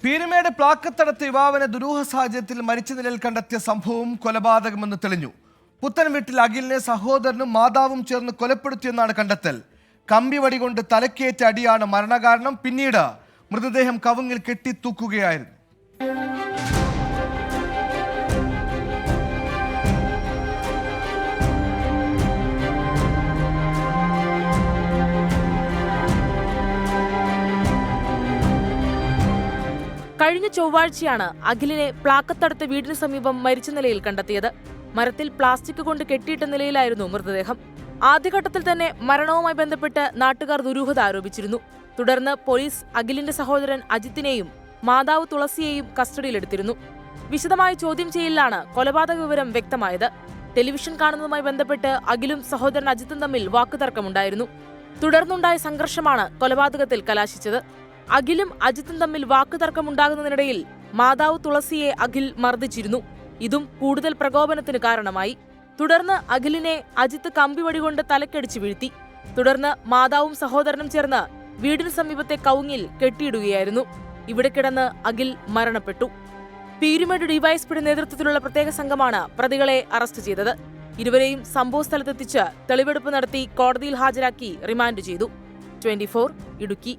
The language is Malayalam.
പീരുമേട് പ്ലാക്കത്തടത്ത് യുവാവിനെ ദുരൂഹ സാഹചര്യത്തിൽ മരിച്ച നിലയിൽ കണ്ടെത്തിയ സംഭവം കൊലപാതകമെന്ന് തെളിഞ്ഞു. പുത്തൻ വീട്ടിൽ അഖിലിനെ സഹോദരനും മാതാവും ചേർന്ന് കൊലപ്പെടുത്തിയെന്നാണ് കണ്ടെത്തൽ. കമ്പിവടി കൊണ്ട് തലക്കേറ്റ അടിയാണ് മരണകാരണം. പിന്നീട് മൃതദേഹം കവുങ്ങിൽ കെട്ടിത്തൂക്കുകയായിരുന്നു. കഴിഞ്ഞ ചൊവ്വാഴ്ചയാണ് അഖിലിനെ പ്ലാക്കത്തടുത്ത വീടിന് സമീപം മരിച്ച നിലയിൽ കണ്ടെത്തിയത്. മരത്തിൽ പ്ലാസ്റ്റിക് കൊണ്ട് കെട്ടിയിട്ട നിലയിലായിരുന്നു മൃതദേഹം. ആദ്യഘട്ടത്തിൽ തന്നെ മരണവുമായി ബന്ധപ്പെട്ട് നാട്ടുകാർ ദുരൂഹത ആരോപിച്ചിരുന്നു. തുടർന്ന് പോലീസ് അഖിലിന്റെ സഹോദരൻ അജിത്തിനെയും മാതാവ് തുളസിയെയും കസ്റ്റഡിയിലെടുത്തിരുന്നു. വിശദമായ ചോദ്യം ചെയ്യലിലാണ് കൊലപാതക വിവരം വ്യക്തമായത്. ടെലിവിഷൻ കാണുന്നതുമായി ബന്ധപ്പെട്ട് അഖിലും സഹോദരൻ അജിത്തും തമ്മിൽ വാക്കുതർക്കമുണ്ടായിരുന്നു. തുടർന്നുണ്ടായ സംഘർഷമാണ് കൊലപാതകത്തിൽ കലാശിച്ചത്. അഖിലും അജിത്തും തമ്മിൽ വാക്കുതർക്കമുണ്ടാകുന്നതിനിടയിൽ മാതാവ് തുളസിയെ അഖിൽ മർദ്ദിച്ചിരുന്നു. ഇതും കൂടുതൽ പ്രകോപനത്തിന് കാരണമായി. തുടർന്ന് അഖിലിനെ അജിത്ത് കമ്പിവടി കൊണ്ട് തലക്കടിച്ച് വീഴ്ത്തി. തുടർന്ന് മാതാവും സഹോദരനും ചേർന്ന് വീടിന് സമീപത്തെ കവുങ്ങിൽ കെട്ടിയിടുകയായിരുന്നു. ഇവിടെ കിടന്ന് അഖിൽ മരണപ്പെട്ടു. പീരുമേട് ഡിവൈഎസ്പിയുടെ നേതൃത്വത്തിലുള്ള പ്രത്യേക സംഘമാണ് പ്രതികളെ അറസ്റ്റ് ചെയ്തത്. ഇരുവരെയും സംഭവസ്ഥലത്തെത്തിച്ച് തെളിവെടുപ്പ് നടത്തി കോടതിയിൽ ഹാജരാക്കി റിമാൻഡ് ചെയ്തു. 24 ഇടുക്കി.